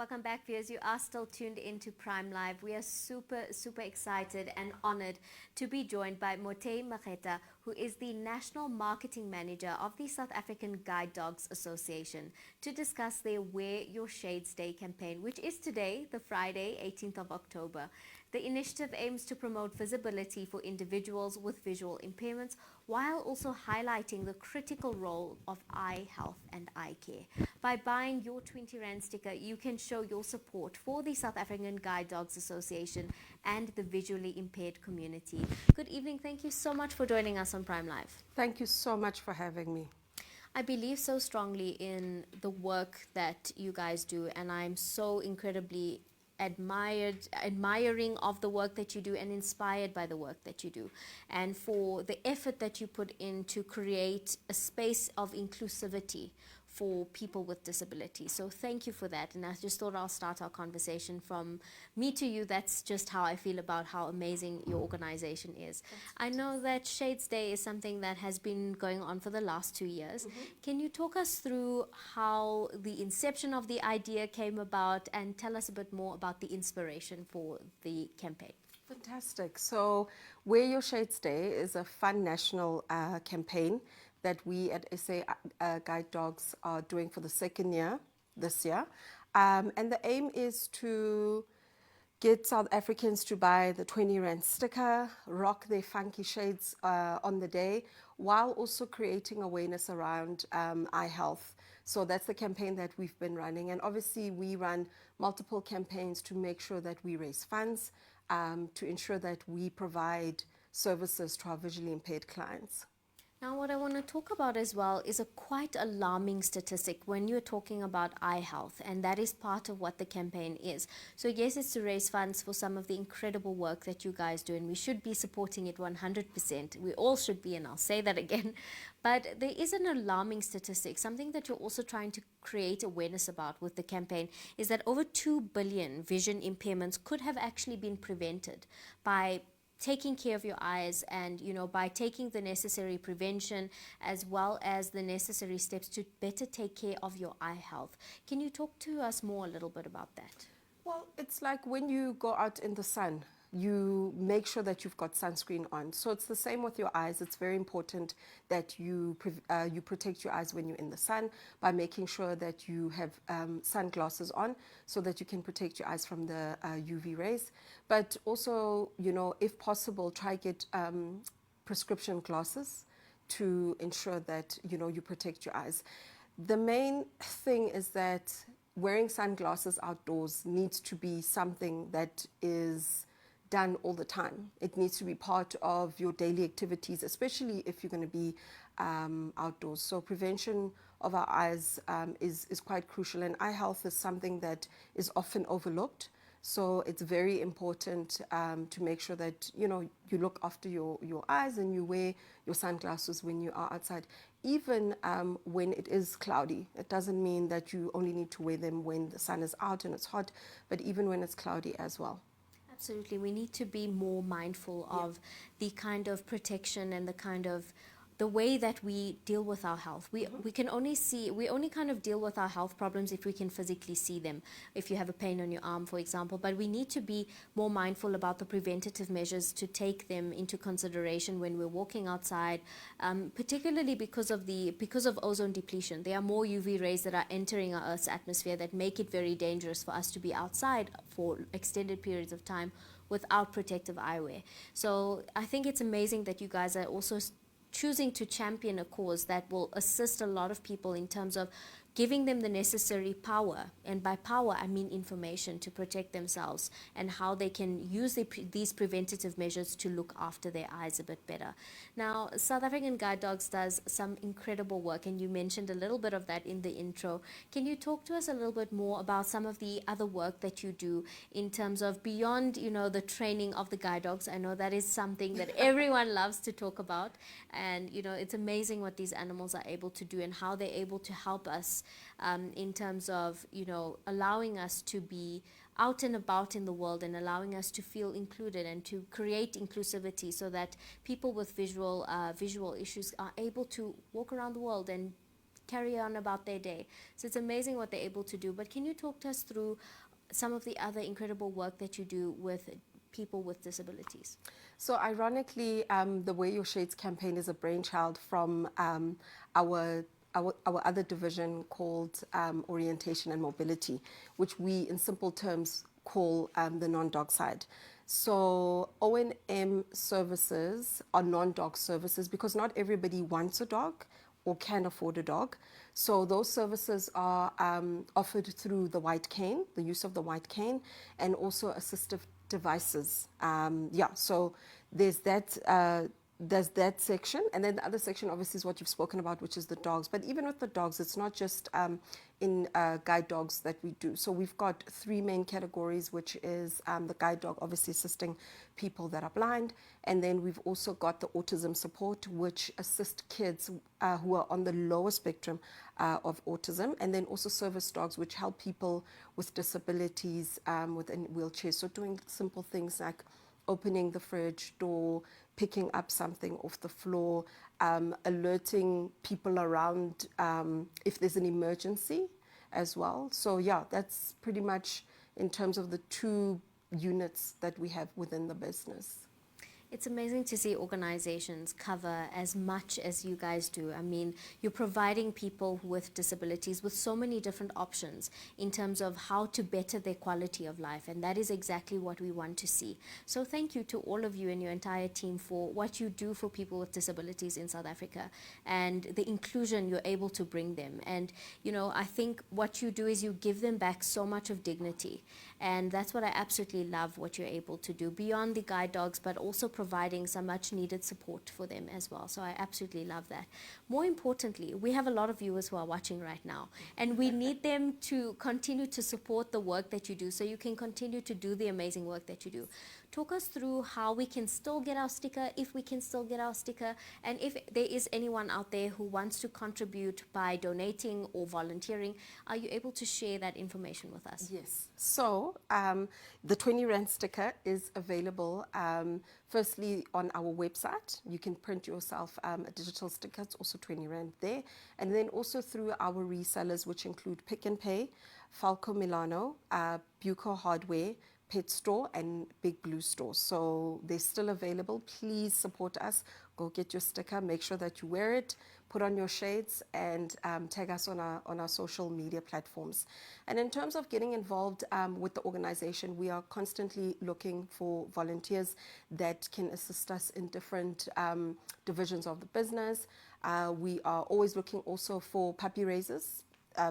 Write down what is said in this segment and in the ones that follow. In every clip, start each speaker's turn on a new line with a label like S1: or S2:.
S1: Welcome back, viewers. You are still tuned into Prime Live. We are super excited and honored to be joined by Mothei Makhetha, who is the National Marketing Manager of the South African Guide Dogs Association, to discuss their Wear Your Shades Day campaign, which is today, the Friday, 18th of October. The initiative aims to promote visibility for individuals with visual impairments while also highlighting the critical role of eye health and eye care. By buying your 20 Rand sticker, you can show your support for the South African Guide Dogs Association and the visually impaired community. Good evening. Thank you so much for joining us on Prime Live.
S2: Thank you so much for having me.
S1: I believe so strongly in the work that you guys do, and I'm so incredibly admiring of the work that you do and inspired by the work that you do, and for the effort that you put in to create a space of inclusivity for people with disabilities. So thank you for that. And I just thought I'll start our conversation from me to you. That's just how I feel about how amazing your organization is. I know that Shades Day is something that has been going on for the last 2 years. Can you talk us through how the inception of the idea came about and tell us a bit more about the inspiration for the campaign?
S2: Fantastic. So Wear Your Shades Day is a fun national campaign that we at SA Guide Dogs are doing for the second year this year. And the aim is to get South Africans to buy the 20 Rand sticker, rock their funky shades on the day, while also creating awareness around eye health. So that's the campaign that we've been running. And obviously we run multiple campaigns to make sure that we raise funds, to ensure that we provide services to our visually impaired clients.
S1: Now, what I want to talk about as well is a quite alarming statistic when you're talking about eye health, and that is part of what the campaign is. So yes, it's to raise funds for some of the incredible work that you guys do, and we should be supporting it 100%. We all should be, and I'll say that again. But there is an alarming statistic. Something that you're also trying to create awareness about with the campaign is that over 2 billion vision impairments could have actually been prevented by taking care of your eyes, and by taking the necessary prevention as well as the necessary steps to better take care of your eye health. Can you talk to us more a little bit about that?
S2: Well, it's like when you go out in the sun, you make sure that you've got sunscreen on. So it's the same with your eyes. It's very important that you protect your eyes when you're in the sun by making sure that you have sunglasses on so that you can protect your eyes from the UV rays. But also, if possible, try get prescription glasses to ensure that, you protect your eyes. The main thing is that wearing sunglasses outdoors needs to be something that is done all the time. It needs to be part of your daily activities, especially if you're going to be outdoors. So prevention of our eyes is quite crucial, and eye health is something that is often overlooked. So it's very important to make sure that you look after your eyes and you wear your sunglasses when you are outside, even when it is cloudy. It doesn't mean that you only need to wear them when the sun is out and it's hot, but even when it's cloudy as well.
S1: Absolutely. We need to be more mindful of the kind of protection and the way that we deal with our health. We only kind of deal with our health problems if we can physically see them. If you have a pain on your arm, for example, but we need to be more mindful about the preventative measures to take them into consideration when we're walking outside, particularly because of ozone depletion. There are more UV rays that are entering our Earth's atmosphere that make it very dangerous for us to be outside for extended periods of time without protective eyewear. So I think it's amazing that you guys are also choosing to champion a cause that will assist a lot of people in terms of giving them the necessary power, and by power I mean information, to protect themselves and how they can use these preventative measures to look after their eyes a bit better. Now, South African Guide Dogs does some incredible work, and you mentioned a little bit of that in the intro. Can you talk to us a little bit more about some of the other work that you do in terms of beyond the training of the guide dogs? I know that is something that everyone loves to talk about, and it's amazing what these animals are able to do and how they're able to help us in terms of allowing us to be out and about in the world and allowing us to feel included and to create inclusivity so that people with visual issues are able to walk around the world and carry on about their day. So it's amazing what they're able to do. But can you talk to us through some of the other incredible work that you do with people with disabilities?
S2: So ironically, the Wear Your Shades campaign is a brainchild from our our other division called Orientation and Mobility, which we, in simple terms, call the non-dog side. So O&M services are non-dog services because not everybody wants a dog or can afford a dog. So those services are offered through the white cane, the use of the white cane, and also assistive devices. So there's that section, and then the other section obviously is what you've spoken about, which is the dogs. But even with the dogs, it's not just in guide dogs that we do. So we've got three main categories, which is the guide dog, obviously assisting people that are blind, and then we've also got the autism support, which assist kids who are on the lower spectrum of autism, and then also service dogs, which help people with disabilities within wheelchairs. So doing simple things like opening the fridge door, picking up something off the floor, alerting people around if there's an emergency as well. So yeah, that's pretty much in terms of the two units that we have within the business.
S1: It's amazing to see organizations cover as much as you guys do. I mean, you're providing people with disabilities with so many different options in terms of how to better their quality of life, and that is exactly what we want to see. So thank you to all of you and your entire team for what you do for people with disabilities in South Africa and the inclusion you're able to bring them. And, you know, I think what you do is you give them back so much of dignity. And that's what I absolutely love what you're able to do beyond the guide dogs, but also providing some much needed support for them as well. So I absolutely love that. More importantly, we have a lot of viewers who are watching right now, and we need them to continue to support the work that you do so you can continue to do the amazing work that you do. Talk us through how we can still get our sticker, if we can still get our sticker, and if there is anyone out there who wants to contribute by donating or volunteering, are you able to share that information with us?
S2: Yes. So the 20 Rand sticker is available firstly on our website. You can print yourself a digital sticker. It's also 20 Rand there. And then also through our resellers, which include Pick n Pay, Falco Milano, Buco Hardware, Pet Store, and Big Blue Store. So they're still available. Please support us. Go get your sticker. Make sure that you wear it. Put on your shades and tag us on our social media platforms. And in terms of getting involved with the organization, we are constantly looking for volunteers that can assist us in different divisions of the business. We are always looking also for puppy raisers,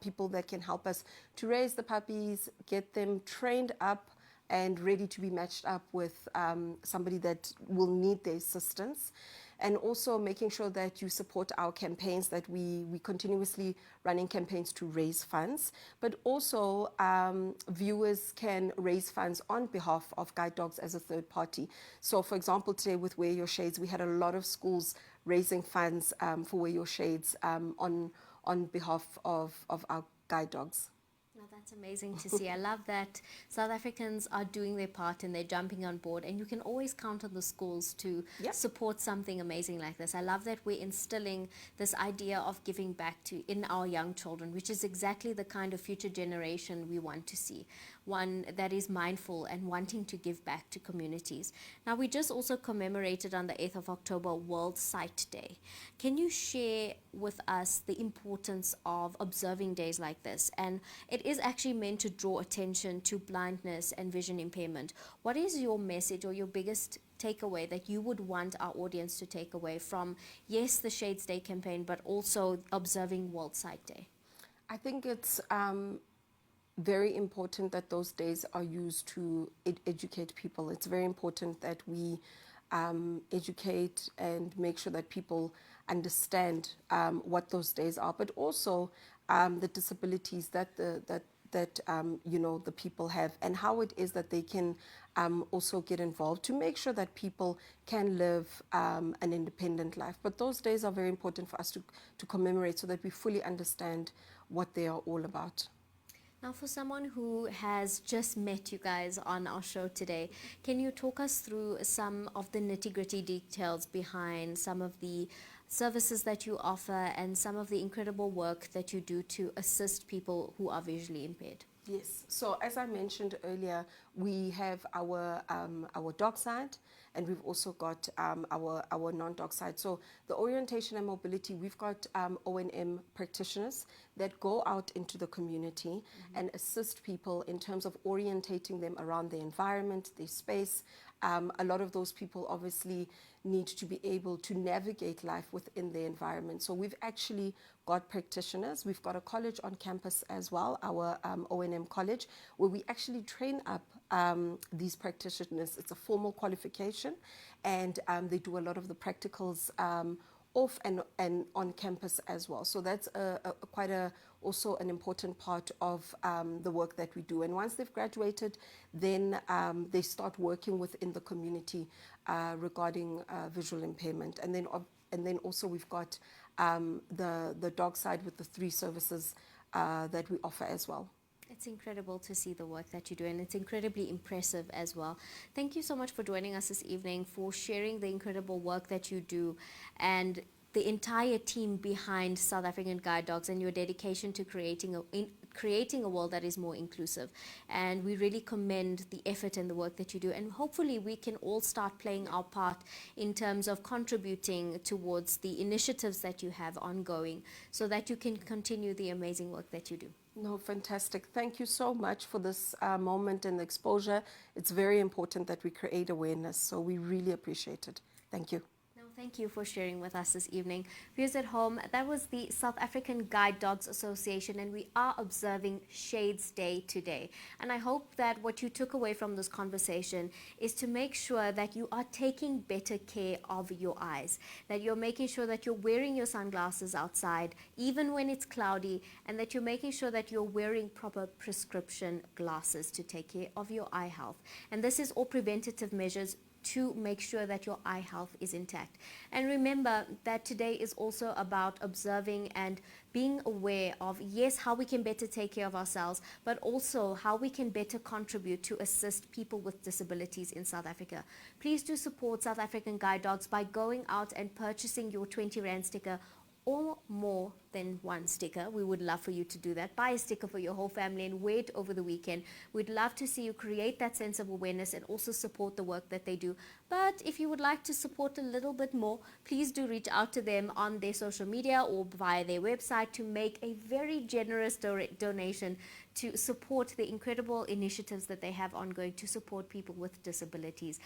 S2: people that can help us to raise the puppies, get them trained up and ready to be matched up with somebody that will need their assistance. And also making sure that you support our campaigns, that we continuously running campaigns to raise funds, but also viewers can raise funds on behalf of guide dogs as a third party. So for example, today with Wear Your Shades, we had a lot of schools raising funds for Wear Your Shades on behalf of our guide dogs.
S1: No, that's amazing to see. I love that South Africans are doing their part and they're jumping on board, and you can always count on the schools to support something amazing like this. I love that we're instilling this idea of giving back in our young children, which is exactly the kind of future generation we want to see. One that is mindful and wanting to give back to communities. Now, we just also commemorated on the 8th of October World Sight Day. Can you share with us the importance of observing days like this? And it is actually meant to draw attention to blindness and vision impairment. What is your message or your biggest takeaway that you would want our audience to take away from, yes, the Shades Day campaign, but also observing World Sight Day?
S2: I think it's very important that those days are used to educate people. It's very important that we educate and make sure that people understand what those days are, but also the disabilities that the people have, and how it is that they can also get involved to make sure that people can live an independent life. But those days are very important for us to commemorate so that we fully understand what they are all about.
S1: Now, for someone who has just met you guys on our show today, can you talk us through some of the nitty-gritty details behind some of the services that you offer and some of the incredible work that you do to assist people who are visually impaired.
S2: Yes. So as I mentioned earlier, we have our dog side, and we've also got our non-dog side. So the orientation and mobility, we've got O&M practitioners that go out into the community and assist people in terms of orientating them around their environment, their space. A lot of those people obviously need to be able to navigate life within their environment. So we've actually got practitioners. We've got a college on campus as well, our O&M college, where we actually train up these practitioners. It's a formal qualification, and they do a lot of the practicals off and on campus as well. So that's quite also an important part of the work that we do. And once they've graduated, then they start working within the community regarding visual impairment. And then also we've got the dog side with the 3 services that we offer as well.
S1: It's incredible to see the work that you do, and it's incredibly impressive as well. Thank you so much for joining us this evening, for sharing the incredible work that you do and the entire team behind South African Guide Dogs and your dedication to creating a world that is more inclusive. And we really commend the effort and the work that you do, and hopefully we can all start playing our part in terms of contributing towards the initiatives that you have ongoing so that you can continue the amazing work that you do.
S2: No, fantastic. Thank you so much for this moment and exposure. It's very important that we create awareness, so we really appreciate it. Thank you.
S1: Thank you for sharing with us this evening. Viewers at home, that was the South African Guide Dogs Association, and we are observing Shades Day today. And I hope that what you took away from this conversation is to make sure that you are taking better care of your eyes, that you're making sure that you're wearing your sunglasses outside, even when it's cloudy, and that you're making sure that you're wearing proper prescription glasses to take care of your eye health. And this is all preventative measures to make sure that your eye health is intact. And remember that today is also about observing and being aware of, yes, how we can better take care of ourselves, but also how we can better contribute to assist people with disabilities in South Africa. Please do support South African Guide Dogs by going out and purchasing your 20 Rand sticker or more than 1 sticker. We would love for you to do that. Buy a sticker for your whole family and wear it over the weekend. We'd love to see you create that sense of awareness and also support the work that they do. But if you would like to support a little bit more, please do reach out to them on their social media or via their website to make a very generous donation to support the incredible initiatives that they have ongoing to support people with disabilities.